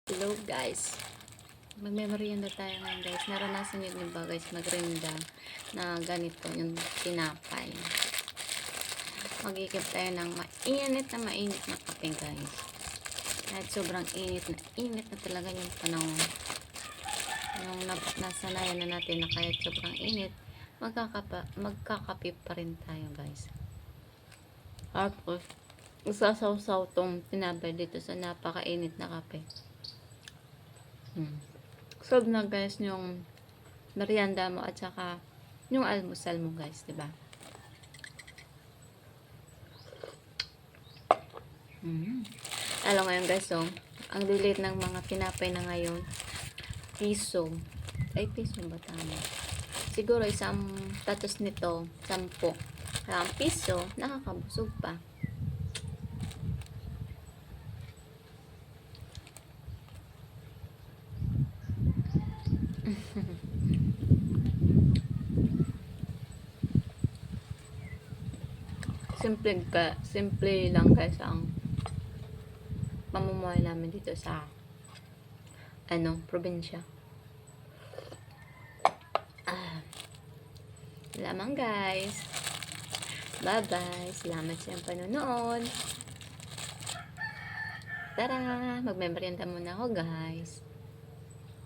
Hello guys. Magme-merienda tayo ngayon guys. Naranasan nyo din ba guys magrinda na ganito yung tinapay. Magigip tayo ng mainit na kape guys. Kahit sobrang init na talaga yung panahon. Nung nasanayan na natin na kahit sobrang init, magkakape pa rin tayo guys. Tapos, isasaw-saw tong tinapay dito sa napakainit na kape. Solve na guys yung merienda mo at saka yung almusal mo guys, diba? Alam ngayon guys, ang lilit ng mga tinapay na ngayon, piso. Ay, piso ba tama? Siguro isang tatos nito, 10. Kaya ang piso, nakakabusog pa. Simple lang guys ang pamumuhay namin dito sa probinsya. Lamang guys. Bye bye. Salamat sa iyong panonood. Tara, magme-merienda muna ako guys.